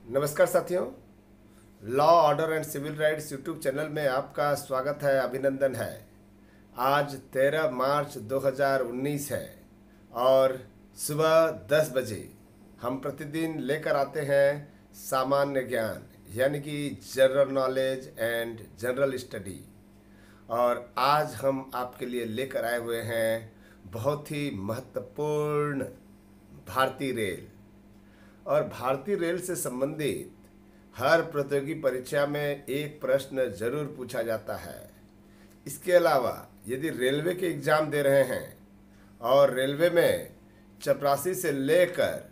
नमस्कार साथियों। Law order and civil rights YouTube channel में आपका स्वागत है, अभिनंदन है। आज 13 मार्च 2019 है और सुबह 10 बजे हम प्रतिदिन लेकर आते हैं सामान्य ज्ञान यानी कि general knowledge and general study. और आज हम आपके लिए लेकर आए हुए हैं बहुत ही महत्वपूर्ण भारतीय रेल। और भारतीय रेल से संबंधित हर प्रतियोगी परीक्षा में एक प्रश्न जरूर पूछा जाता है। इसके अलावा यदि रेलवे के एग्ज़ाम दे रहे हैं और रेलवे में चपरासी से लेकर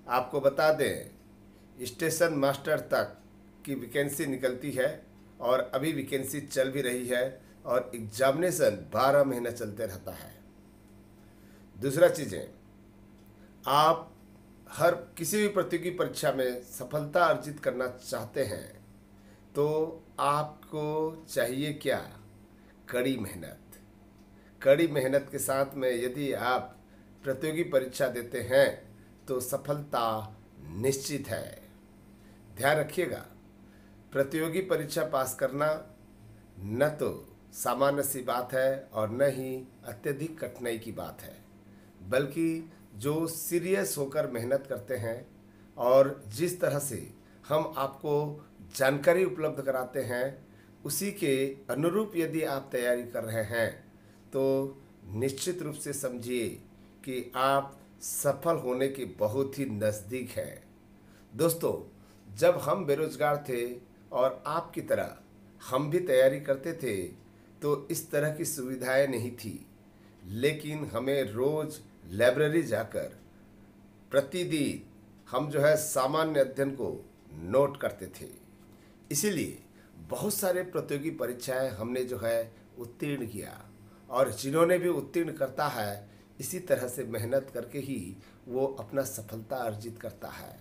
आपको बता दें स्टेशन मास्टर तक की वैकेंसी निकलती है और अभी वैकेंसी चल भी रही है और एग्जामिनेशन 12 महीना चलते रहता है। दूसरा चीज़ें, आप हर किसी भी प्रतियोगी परीक्षा में सफलता अर्जित करना चाहते हैं तो आपको चाहिए क्या? कड़ी मेहनत। कड़ी मेहनत के साथ में यदि आप प्रतियोगी परीक्षा देते हैं तो सफलता निश्चित है। ध्यान रखिएगा, प्रतियोगी परीक्षा पास करना न तो सामान्य सी बात है और न ही अत्यधिक कठिनाई की बात है, बल्कि जो सीरियस होकर मेहनत करते हैं और जिस तरह से हम आपको जानकारी उपलब्ध कराते हैं उसी के अनुरूप यदि आप तैयारी कर रहे हैं तो निश्चित रूप से समझिए कि आप सफल होने के बहुत ही नज़दीक हैं। दोस्तों, जब हम बेरोजगार थे और आपकी तरह हम भी तैयारी करते थे तो इस तरह की सुविधाएं नहीं थी, लेकिन हमें रोज़ लाइब्रेरी जाकर प्रतिदिन हम जो है सामान्य अध्ययन को नोट करते थे। इसीलिए बहुत सारे प्रतियोगी परीक्षाएं हमने जो है उत्तीर्ण किया और जिन्होंने भी उत्तीर्ण करता है इसी तरह से मेहनत करके ही वो अपना सफलता अर्जित करता है।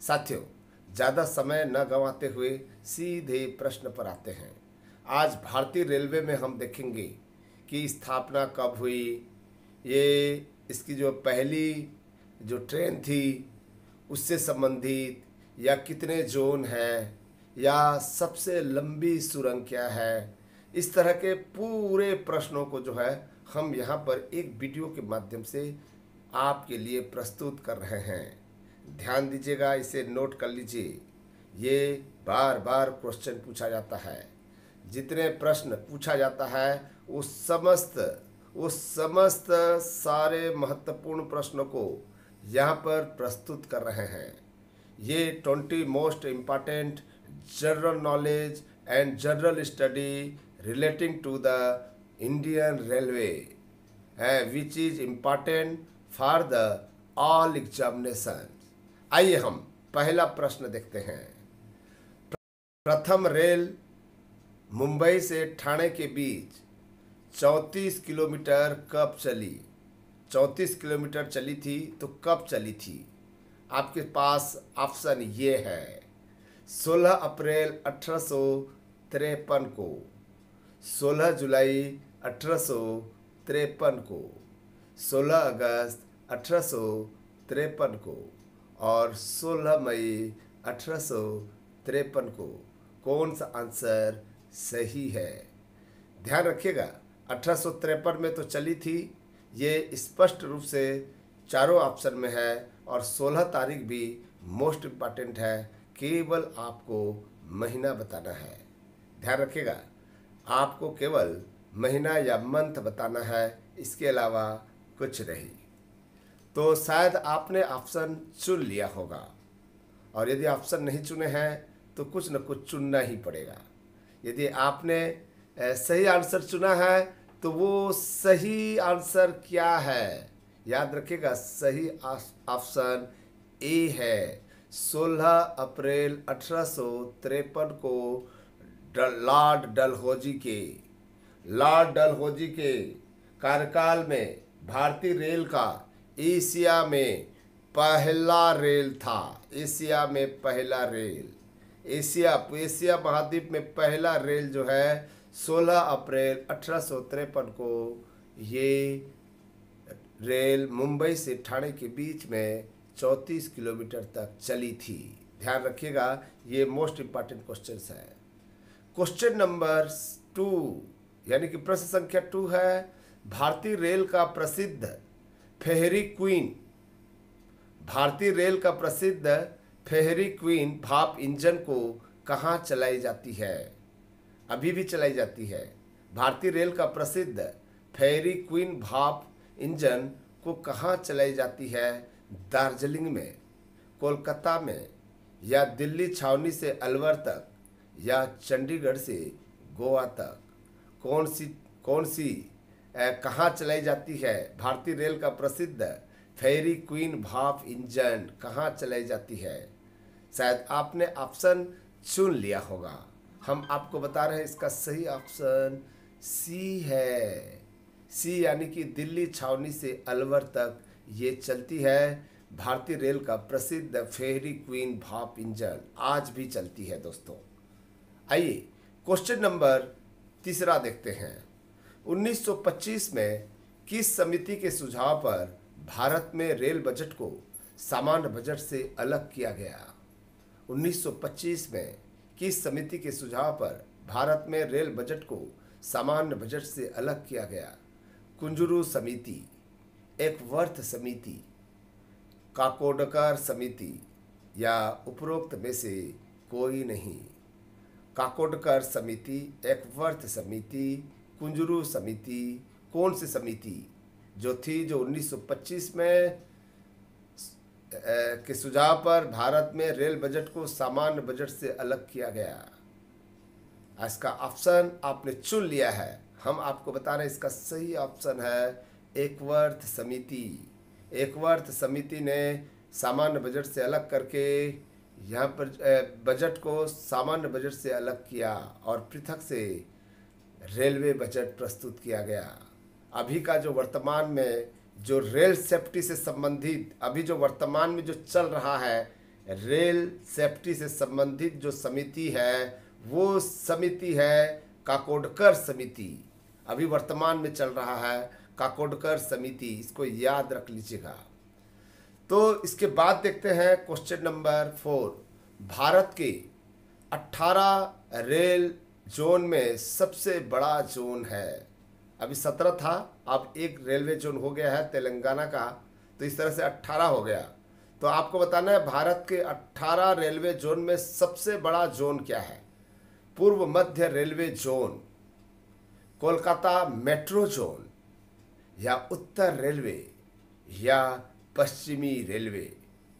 साथियों, ज़्यादा समय न गंवाते हुए सीधे प्रश्न पर आते हैं। आज भारतीय रेलवे में हम देखेंगे कि स्थापना कब हुई, ये इसकी जो पहली जो ट्रेन थी उससे संबंधित, या कितने जोन हैं, या सबसे लंबी सुरंग क्या है, इस तरह के पूरे प्रश्नों को जो है हम यहाँ पर एक वीडियो के माध्यम से आपके लिए प्रस्तुत कर रहे हैं। ध्यान दीजिएगा, इसे नोट कर लीजिए। ये बार बार क्वेश्चन पूछा जाता है। जितने प्रश्न पूछा जाता है वो समस्त सारे महत्वपूर्ण प्रश्नों को यहाँ पर प्रस्तुत कर रहे हैं। ये 20 most important general knowledge and general study relating to the Indian railway है which is important for the all examination. आइए हम पहला प्रश्न देखते हैं। प्रथम रेल मुंबई से ठाणे के बीच 34 किलोमीटर कब चली? 34 किलोमीटर चली थी तो कब चली थी? आपके पास ऑप्शन ये है: 16 अप्रैल 1853 को, 16 जुलाई 1853 को, 16 अगस्त 1853 को और 16 मई 1853 को। कौन सा आंसर सही है? ध्यान रखिएगा, 1853 में तो चली थी, ये स्पष्ट रूप से चारों ऑप्शन में है और 16 तारीख भी मोस्ट इम्पॉर्टेंट है। केवल आपको महीना बताना है। ध्यान रखिएगा, आपको केवल महीना या मंथ बताना है, इसके अलावा कुछ नहीं। तो शायद आपने ऑप्शन चुन लिया होगा और यदि ऑप्शन नहीं चुने हैं तो कुछ न कुछ चुनना ही पड़ेगा। यदि आपने सही आंसर चुना है तो वो सही आंसर क्या है? याद रखिएगा, सही ऑप्शन ए है। 16 अप्रैल 1853 को लॉर्ड डलहौजी के कार्यकाल में भारतीय रेल का एशिया में पहला रेल था। एशिया में पहला रेल, एशिया महाद्वीप में पहला रेल जो है 16 अप्रैल 1853 को ये रेल मुंबई से ठाणे के बीच में 34 किलोमीटर तक चली थी। ध्यान रखिएगा, ये मोस्ट इंपॉर्टेंट क्वेश्चन है। क्वेश्चन नंबर 2 यानी कि प्रश्न संख्या 2 है, भारतीय रेल का प्रसिद्ध फेयरी क्वीन, भारतीय रेल का प्रसिद्ध फेयरी क्वीन भाप इंजन को कहाँ चलाई जाती है? अभी भी चलाई जाती है। भारतीय रेल का प्रसिद्ध फेयरी क्वीन भाप इंजन को कहाँ चलाई जाती है? दार्जिलिंग में, कोलकाता में, या दिल्ली छावनी से अलवर तक, या चंडीगढ़ से गोवा तक? कौन सी कहाँ चलाई जाती है? भारतीय रेल का प्रसिद्ध फेयरी क्वीन भाप इंजन कहाँ चलाई जाती है? शायद आपने ऑप्शन चुन लिया होगा। हम आपको बता रहे हैं इसका सही ऑप्शन सी है। सी यानी कि दिल्ली छावनी से अलवर तक ये चलती है। भारतीय रेल का प्रसिद्ध फेयरी क्वीन भाप इंजन आज भी चलती है दोस्तों। आइए क्वेश्चन नंबर 3 देखते हैं। 1925 में किस समिति के सुझाव पर भारत में रेल बजट को सामान्य बजट से अलग किया गया? 1925 में किस समिति के सुझाव पर भारत में रेल बजट को सामान्य बजट से अलग किया गया? कुंजरू समिति, एकवर्थ समिति, काकोडकर समिति, या उपरोक्त में से कोई नहीं? काकोडकर समिति, एकवर्थ समिति, कुंजरू समिति, कौन सी समिति जो थी जो 1925 में के सुझाव पर भारत में रेल बजट को सामान्य बजट से अलग किया गया? इसका ऑप्शन आपने चुन लिया है। हम आपको बता रहे हैं इसका सही ऑप्शन है एकवर्थ समिति। एकवर्थ समिति ने सामान्य बजट से अलग करके यहाँ पर बजट को सामान्य बजट से अलग किया और पृथक से रेलवे बजट प्रस्तुत किया गया। अभी का जो वर्तमान में जो रेल सेफ्टी से संबंधित, अभी जो वर्तमान में जो चल रहा है रेल सेफ्टी से संबंधित जो समिति है वो समिति है काकोडकर समिति। अभी वर्तमान में चल रहा है काकोडकर समिति, इसको याद रख लीजिएगा। तो इसके बाद देखते हैं क्वेश्चन नंबर 4। भारत के 18 रेल जोन में सबसे बड़ा जोन है। अभी 17 था, अब एक रेलवे जोन हो गया है तेलंगाना का, तो इस तरह से 18 हो गया। तो आपको बताना है भारत के 18 रेलवे जोन में सबसे बड़ा जोन क्या है? पूर्व मध्य railway zone, Kolkata metro zone, या उत्तर रेलवे, या पश्चिमी रेलवे?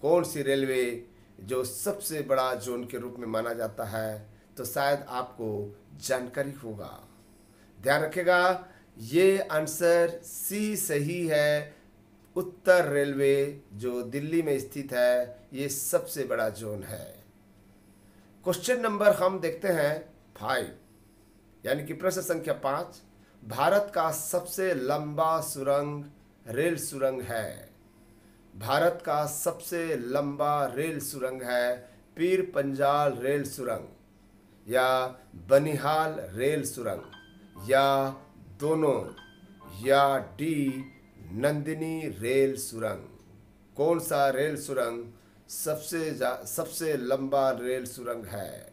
कौन सी रेलवे जो सबसे बड़ा जोन के रूप में माना जाता है? तो शायद आपको जानकारी होगा। ध्यान रखिएगा, ये आंसर सी सही है। उत्तर रेलवे जो दिल्ली में स्थित है ये सबसे बड़ा जोन है। क्वेश्चन नंबर हम देखते हैं 5 यानी कि प्रश्न संख्या 5। भारत का सबसे लंबा सुरंग रेल सुरंग है। भारत का सबसे लंबा रेल सुरंग है पीर पंजाल रेल सुरंग, या बनिहाल रेल सुरंग, या दोनों, या डी नंदिनी रेल सुरंग? कौन सा रेल सुरंग सबसे लंबा रेल सुरंग है?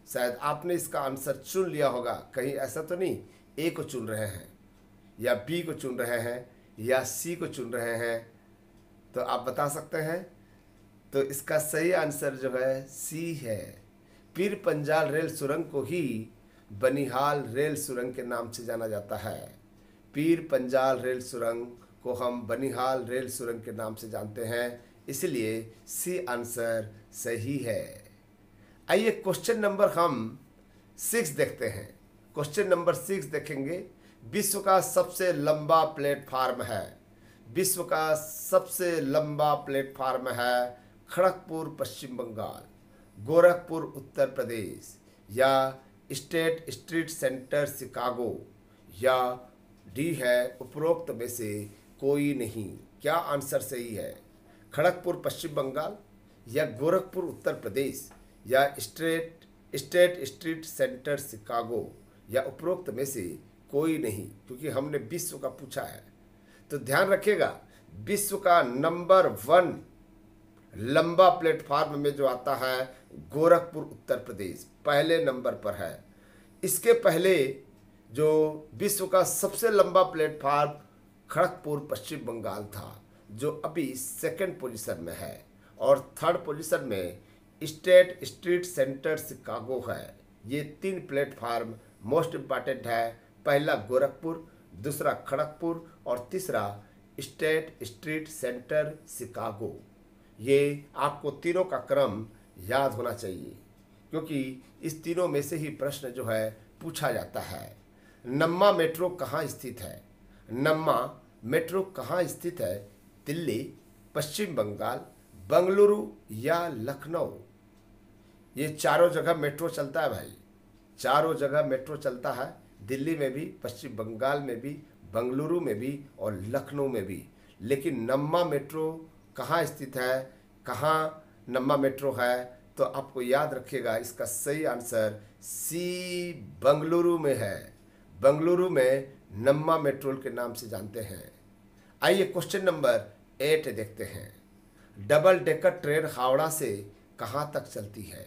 शायद आपने इसका आंसर चुन लिया होगा। कहीं ऐसा तो नहीं ए को चुन रहे हैं, या बी को चुन रहे हैं, या सी को चुन रहे हैं? तो आप बता सकते हैं। तो इसका सही आंसर जो है सी है। पीर पंजाल रेल सुरंग को ही बनिहाल रेल सुरंग के नाम से जाना जाता है। पीर पंजाल रेल सुरंग को हम बनिहाल रेल सुरंग के नाम से जानते हैं, इसलिए सी आंसर सही है। आइए क्वेश्चन नंबर हम 6 देखते हैं। क्वेश्चन नंबर 6 देखेंगे। विश्व का सबसे लंबा प्लेटफार्म है। विश्व का सबसे लंबा प्लेटफार्म है खड़गपुर पश्चिम बंगाल, गोरखपुर उत्तर प्रदेश, या स्टेट स्ट्रीट सेंटर शिकागो, या डी है उपरोक्त में से कोई नहीं? क्या आंसर सही है? खड़गपुर पश्चिम बंगाल, या गोरखपुर उत्तर प्रदेश, या स्टेट स्ट्रीट सेंटर शिकागो, या उपरोक्त में से कोई नहीं? क्योंकि हमने विश्व का पूछा है। तो ध्यान रखिएगा, विश्व का नंबर 1 लंबा प्लेटफार्म में जो आता है गोरखपुर उत्तर प्रदेश पहले नंबर पर है। इसके पहले जो विश्व का सबसे लंबा प्लेटफार्म खड़गपुर पश्चिम बंगाल था, जो अभी सेकंड पोजीशन में है। और थर्ड पोजीशन में स्टेट स्ट्रीट सेंटर शिकागो है। ये 3 प्लेटफार्म मोस्ट इम्पॉर्टेंट है। पहला गोरखपुर, दूसरा खड़गपुर और तीसरा स्टेट स्ट्रीट सेंटर शिकागो। ये आपको तीनों का क्रम याद होना चाहिए, क्योंकि इस तीनों में से ही प्रश्न जो है पूछा जाता है। नम्मा मेट्रो कहाँ स्थित है? नम्मा मेट्रो कहाँ स्थित है? दिल्ली, पश्चिम बंगाल, बंगलुरु या लखनऊ? ये चारों जगह मेट्रो चलता है भाई, चारों जगह मेट्रो चलता है। दिल्ली में भी, पश्चिम बंगाल में भी, बंगलुरु में भी और लखनऊ में भी। लेकिन नम्मा मेट्रो कहाँ स्थित है, कहाँ नम्मा मेट्रो है? तो आपको याद रखिएगा, इसका सही आंसर सी बंगलुरु में है। बंगलुरु में नम्मा मेट्रो के नाम से जानते हैं। आइए क्वेश्चन नंबर 8 देखते हैं। डबल डेकर ट्रेन हावड़ा से कहाँ तक चलती है?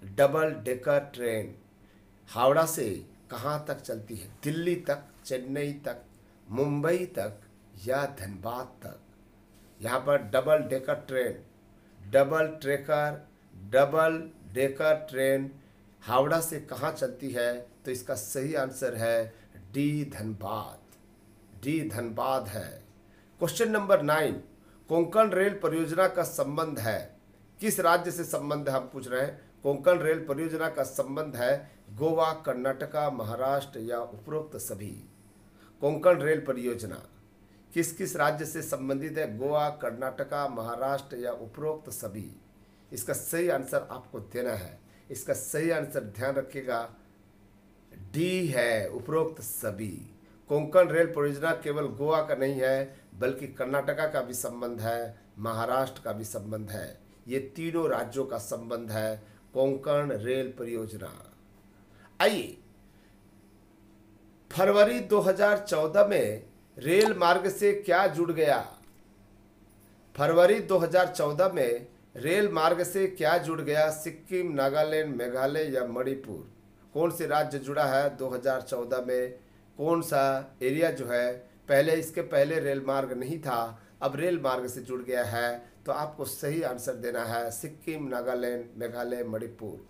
डबल डेकर ट्रेन हावड़ा से कहाँ तक चलती है? दिल्ली तक, चेन्नई तक, मुंबई तक या धनबाद तक? यहाँ पर डबल डेकर ट्रेन हावड़ा से कहाँ चलती है? तो इसका सही आंसर है डी धनबाद है। क्वेश्चन नंबर 9, कोंकण रेल परियोजना का संबंध है किस राज्य से? संबंध हम पूछ रहे हैं। कोंकण रेल परियोजना का संबंध है गोवा, कर्नाटका, महाराष्ट्र या उपरोक्त सभी? कोंकण रेल परियोजना किस किस राज्य से संबंधित है? गोवा, कर्नाटका, महाराष्ट्र या उपरोक्त सभी? इसका सही आंसर आपको देना है। इसका सही आंसर ध्यान रखिएगा, डी है, उपरोक्त सभी। कोंकण रेल परियोजना केवल गोवा का नहीं है, बल्कि कर्नाटका का भी संबंध है, महाराष्ट्र का भी संबंध है। ये तीनों राज्यों का संबंध है कोंकण रेल परियोजना। आइए, फरवरी 2014 में रेल मार्ग से क्या जुड़ गया? फरवरी 2014 में रेल मार्ग से क्या जुड़ गया? सिक्किम, नागालैंड, मेघालय या मणिपुर? कौन से राज्य जुड़ा है 2014 में? कौन सा एरिया जो है, पहले इसके पहले रेल मार्ग नहीं था, अब रेल मार्ग से जुड़ गया है? तो आपको सही आंसर देना है सिक्किम, नागालैंड, मेघालय, मणिपुर।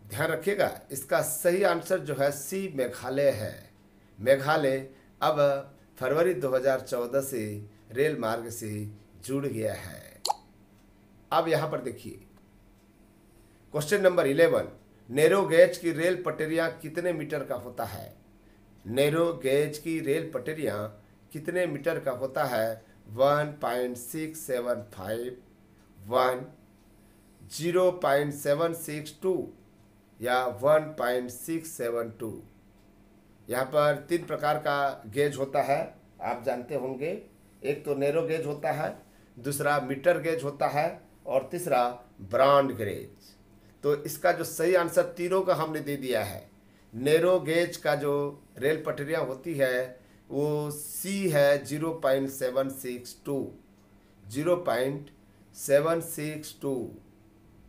ध्यान रखिएगा, इसका सही आंसर जो है सी मेघालय है। मेघालय अब फरवरी 2014 से रेल मार्ग से जुड़ गया है। अब यहां पर देखिए क्वेश्चन नंबर 11, नैरो गेज की रेल पटरियां कितने मीटर का होता है? नैरो गेज की रेल पटरियां कितने मीटर का होता है? 1.675, 1, 0.762 या 1.672? यहाँ पर 3 प्रकार का गेज होता है, आप जानते होंगे। एक तो नैरो गेज होता है, दूसरा मीटर गेज होता है और तीसरा ब्रॉड गेज। तो इसका जो सही आंसर तीनों का हमने दे दिया है। नैरो गेज का जो रेल पटरियाँ होती है वो सी है 0.762, 0.762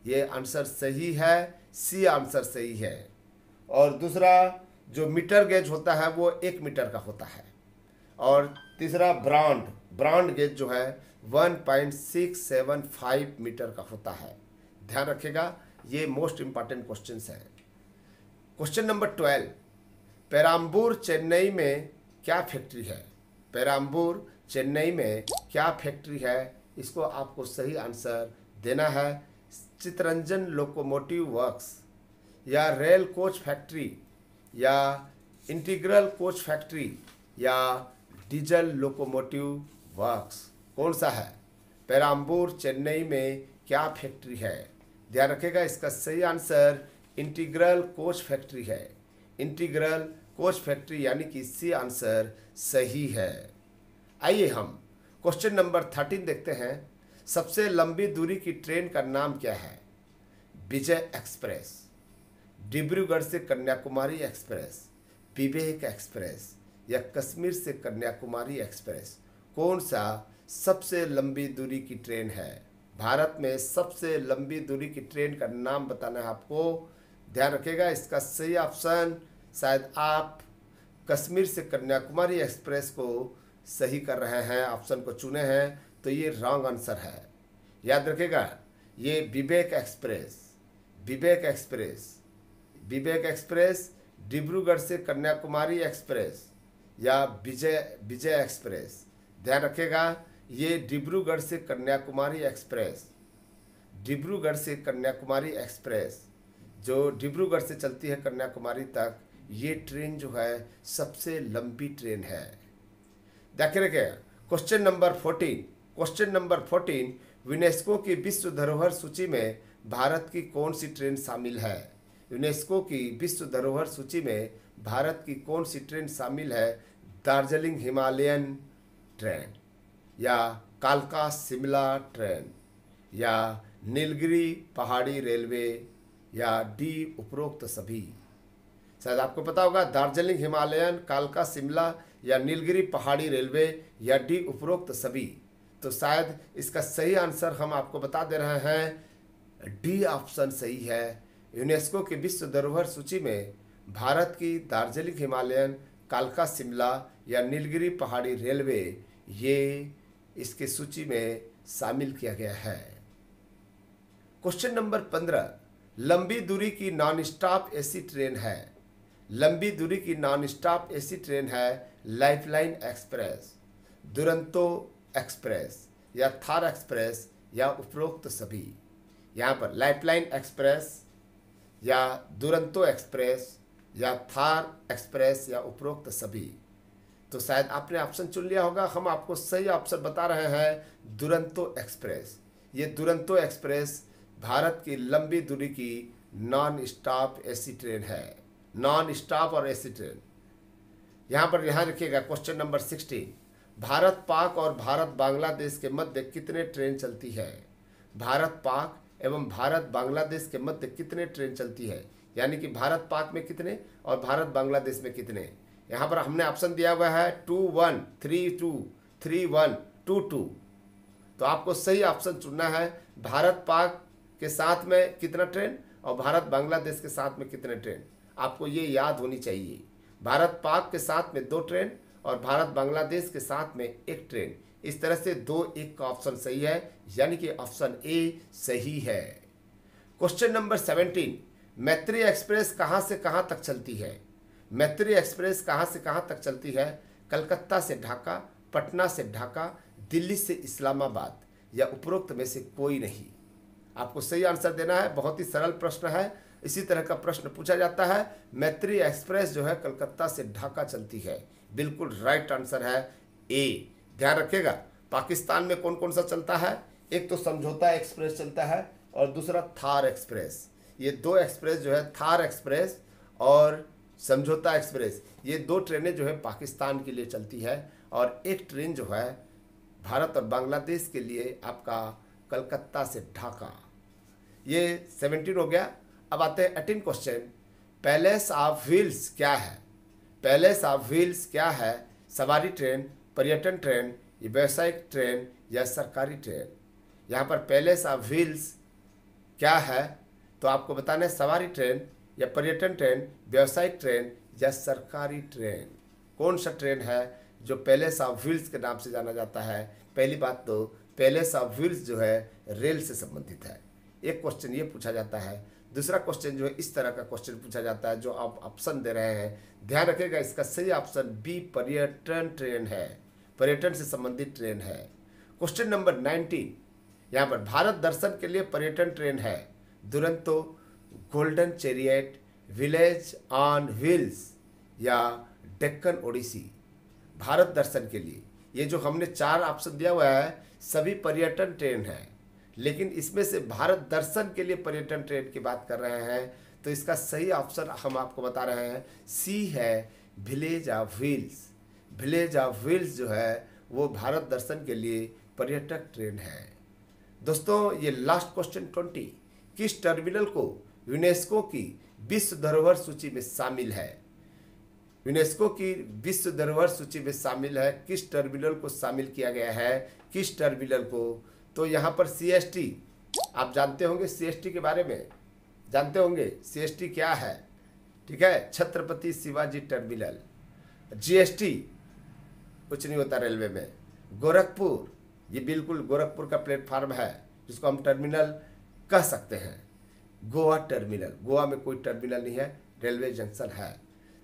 ये आंसर सही है, सी आंसर सही है। और दूसरा जो मीटर गेज होता है वो 1 मीटर का होता है। और तीसरा ब्रॉड गेज जो है 1.675 मीटर का होता है। ध्यान रखिएगा, ये मोस्ट इंपॉर्टेंट क्वेश्चंस हैं। क्वेश्चन नंबर 12, पेराम्बूर चेन्नई में क्या फैक्ट्री है? पेराम्बूर चेन्नई में क्या फैक्ट्री है? इसको आपको सही आंसर देना है। चितरंजन लोकोमोटिव वर्क्स या रेल कोच फैक्ट्री या इंटीग्रल कोच फैक्ट्री या डीजल लोकोमोटिव वर्क्स? कौन सा है? पेराम्बूर चेन्नई में क्या फैक्ट्री है? ध्यान रखिएगा, इसका सही आंसर इंटीग्रल कोच फैक्ट्री है। इंटीग्रल कोच फैक्ट्री यानी कि सी आंसर सही है। आइए हम क्वेश्चन नंबर 13 देखते हैं। सबसे लंबी दूरी की ट्रेन का नाम क्या है? विजय एक्सप्रेस, डिब्रूगढ़ से कन्याकुमारी एक्सप्रेस, विवेक एक्सप्रेस या कश्मीर से कन्याकुमारी एक्सप्रेस? कौन सा सबसे लंबी दूरी की ट्रेन है? भारत में सबसे लंबी दूरी की ट्रेन का नाम बताना है आपको। ध्यान रखिएगा, इसका सही ऑप्शन, शायद आप कश्मीर से कन्याकुमारी एक्सप्रेस को सही कर रहे हैं, ऑप्शन को चुने हैं, तो ये रॉन्ग आंसर है। याद रखिएगा, ये विवेक एक्सप्रेस, विवेक एक्सप्रेस, विवेक एक्सप्रेस, डिब्रूगढ़ से कन्याकुमारी एक्सप्रेस या विजय विजय एक्सप्रेस। ध्यान रखिएगा, ये डिब्रूगढ़ से कन्याकुमारी एक्सप्रेस, डिब्रूगढ़ से कन्याकुमारी एक्सप्रेस जो डिब्रूगढ़ से चलती है कन्याकुमारी तक, ये ट्रेन जो है सबसे लंबी ट्रेन है। देखिए रखिएगा, question number 14, question number 14, UNESCO की विश्व धरोहर सूची में भारत की कौन सी ट्रेन शामिल है? यूनेस्को की विश्व धरोहर सूची में भारत की कौन सी ट्रेन शामिल है? दार्जिलिंग हिमालयन ट्रेन, या कालका शिमला ट्रेन, या नीलगिरी पहाड़ी रेलवे, या डी उपरोक्त सभी। शायद आपको पता होगा, दार्जिलिंग हिमालयन, कालका शिमला, या नीलगिरी पहाड़ी रेलवे, या डी उपरोक्त सभी। तो शायद इसका सही आंसर हम आपको बता दे रहे हैं, डी ऑप्शन सही है। यूनेस्को की विश्व धरोहर सूची में भारत की दार्जिलिंग हिमालयन, कालका शिमला या नीलगिरी पहाड़ी रेलवे, ये इसके सूची में शामिल किया गया है। क्वेश्चन नंबर 15, लंबी दूरी की नॉन स्टॉप एसी ट्रेन है? लंबी दूरी की नॉन स्टॉप एसी ट्रेन है लाइफलाइन एक्सप्रेस, दुरंतो एक्सप्रेस, या थार एक्सप्रेस, या उपरोक्त सभी। यहाँ पर लाइफलाइन एक्सप्रेस, या दुरंतो एक्सप्रेस, या थार एक्सप्रेस, या उपरोक्त सभी। तो शायद आपने ऑप्शन चुन लिया होगा। हम आपको सही ऑप्शन बता रहे हैं, दुरंतो एक्सप्रेस। ये दुरंतो एक्सप्रेस भारत की लंबी दूरी की नॉन स्टॉप एसी ट्रेन है, नॉन स्टॉप और एसी ट्रेन। यहाँ पर यहाँ रखिएगा, क्वेश्चन नंबर 16, भारत पाक और भारत बांग्लादेश के मध्य कितने ट्रेन चलती है? भारत पाक एवं भारत बांग्लादेश के मध्य कितने ट्रेन चलती है? यानी कि भारत पाक में कितने और भारत बांग्लादेश में कितने। यहाँ पर हमने ऑप्शन दिया हुआ है 21, 32, 31, 22। तो आपको सही ऑप्शन चुनना है, भारत पाक के साथ में कितना ट्रेन और भारत बांग्लादेश के साथ में कितने ट्रेन। आपको ये याद होनी चाहिए, भारत पाक के साथ में 2 ट्रेन और भारत बांग्लादेश के साथ में 1 ट्रेन। इस तरह से 2-1 का ऑप्शन सही है, यानी कि ऑप्शन ए सही है। क्वेश्चन नंबर 17, मैत्री एक्सप्रेस कहाँ से कहाँ तक चलती है? मैत्री एक्सप्रेस कहाँ से कहाँ तक चलती है? कलकत्ता से ढाका, पटना से ढाका, दिल्ली से इस्लामाबाद, या उपरोक्त में से कोई नहीं। आपको सही आंसर देना है। बहुत ही सरल प्रश्न है। इसी तरह का प्रश्न पूछा जाता है। मैत्री एक्सप्रेस जो है कलकत्ता से ढाका चलती है। बिल्कुल राइट आंसर है ए। ध्यान रखिएगा, पाकिस्तान में कौन कौन सा चलता है? एक तो समझौता एक्सप्रेस चलता है और दूसरा थार एक्सप्रेस। ये 2 एक्सप्रेस जो है, थार एक्सप्रेस और समझौता एक्सप्रेस, ये 2 ट्रेनें जो है पाकिस्तान के लिए चलती है और 1 ट्रेन जो है भारत और बांग्लादेश के लिए आपका कलकत्ता से ढाका। ये 17 हो गया। अब आते हैं 18 क्वेश्चन, पैलेस ऑफ व्हील्स क्या है? पैलेस ऑफ व्हील्स क्या है? सवारी ट्रेन, पर्यटन ट्रेन, व्यावसायिक ट्रेन, या सरकारी ट्रेन। यहाँ पर पैलेस ऑफ व्हील्स क्या है तो आपको बताना है, सवारी ट्रेन या पर्यटन ट्रेन, व्यावसायिक ट्रेन, या सरकारी ट्रेन। कौन सा ट्रेन है जो पैलेस ऑफ व्हील्स के नाम से जाना जाता है? पहली बात तो पैलेस ऑफ व्हील्स जो है रेल से संबंधित है। एक क्वेश्चन ये पूछा जाता है। दूसरा क्वेश्चन जो है इस तरह का क्वेश्चन पूछा जाता है जो आप ऑप्शन दे रहे हैं। ध्यान रखिएगा, इसका सही ऑप्शन बी पर्यटन ट्रेन है, पर्यटन से संबंधित ट्रेन है। क्वेश्चन नंबर 19, यहाँ पर भारत दर्शन के लिए पर्यटन ट्रेन है Duronto, golden chariot, village on wheels, या डेक्कन ओडिसी। भारत दर्शन के लिए ये जो हमने 4 ऑप्शन दिया हुआ है सभी पर्यटन ट्रेन है, लेकिन इसमें से भारत दर्शन के लिए पर्यटन ट्रेन की बात कर रहे हैं तो इसका सही ऑप्शन हम आपको बता रहे हैं, सी है village of wheels. Village of wheels जो है वो भारत दर्शन के लिए पर्यटक ट्रेन है। दोस्तों, ये लास्ट क्वेश्चन 20, किस टर्मिनल को यूनेस्को की विश्व धरोहर सूची में शामिल है? यूनेस्को की विश्व धरोहर सूची में शामिल है। किस टर्मिनल को शामिल किया गया है, किस टर्मिनल को? तो यहाँ पर CST, आप जानते होंगे CST के बारे में, जानते होंगे CST क्या है, ठीक है, छत्रपति शिवाजी टर्मिनल। GST कुछ नहीं होता रेलवे में। गोरखपुर, ये बिल्कुल गोरखपुर का प्लेटफार्म है जिसको हम टर्मिनल कह सकते हैं। गोवा टर्मिनल, गोवा में कोई टर्मिनल नहीं है, रेलवे जंक्शन है।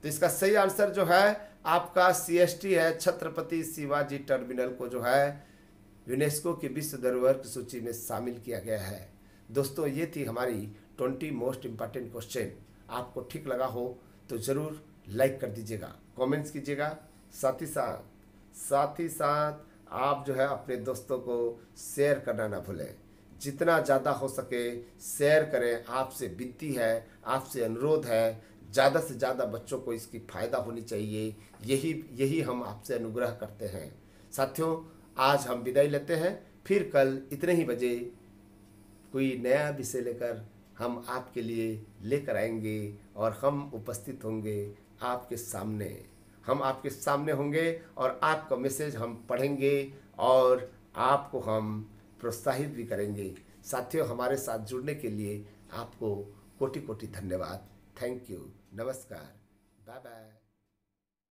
तो इसका सही आंसर जो है आपका CST है, छत्रपति शिवाजी टर्मिनल को जो है यूनेस्को की विश्व धरोहर की सूची में शामिल किया गया है। दोस्तों, ये थी हमारी 20 मोस्ट इम्पॉर्टेंट क्वेश्चन। आपको ठीक लगा हो तो ज़रूर लाइक कर दीजिएगा, कमेंट्स कीजिएगा, साथ ही साथ आप जो है अपने दोस्तों को शेयर करना ना भूलें। जितना ज़्यादा हो सके शेयर करें, आपसे विनती है, आपसे अनुरोध है, ज़्यादा से ज़्यादा बच्चों को इसकी फ़ायदा होनी चाहिए। यही हम आपसे अनुग्रह करते हैं। साथियों, आज हम विदाई लेते हैं, फिर कल इतने ही बजे कोई नया विषय लेकर हम आपके लिए लेकर आएंगे और हम उपस्थित होंगे आपके सामने। हम आपके सामने होंगे और आपका मैसेज हम पढ़ेंगे और आपको हम प्रोत्साहित भी करेंगे। साथियों, हमारे साथ जुड़ने के लिए आपको कोटि कोटि धन्यवाद। थैंक यू, नमस्कार, बाय बाय।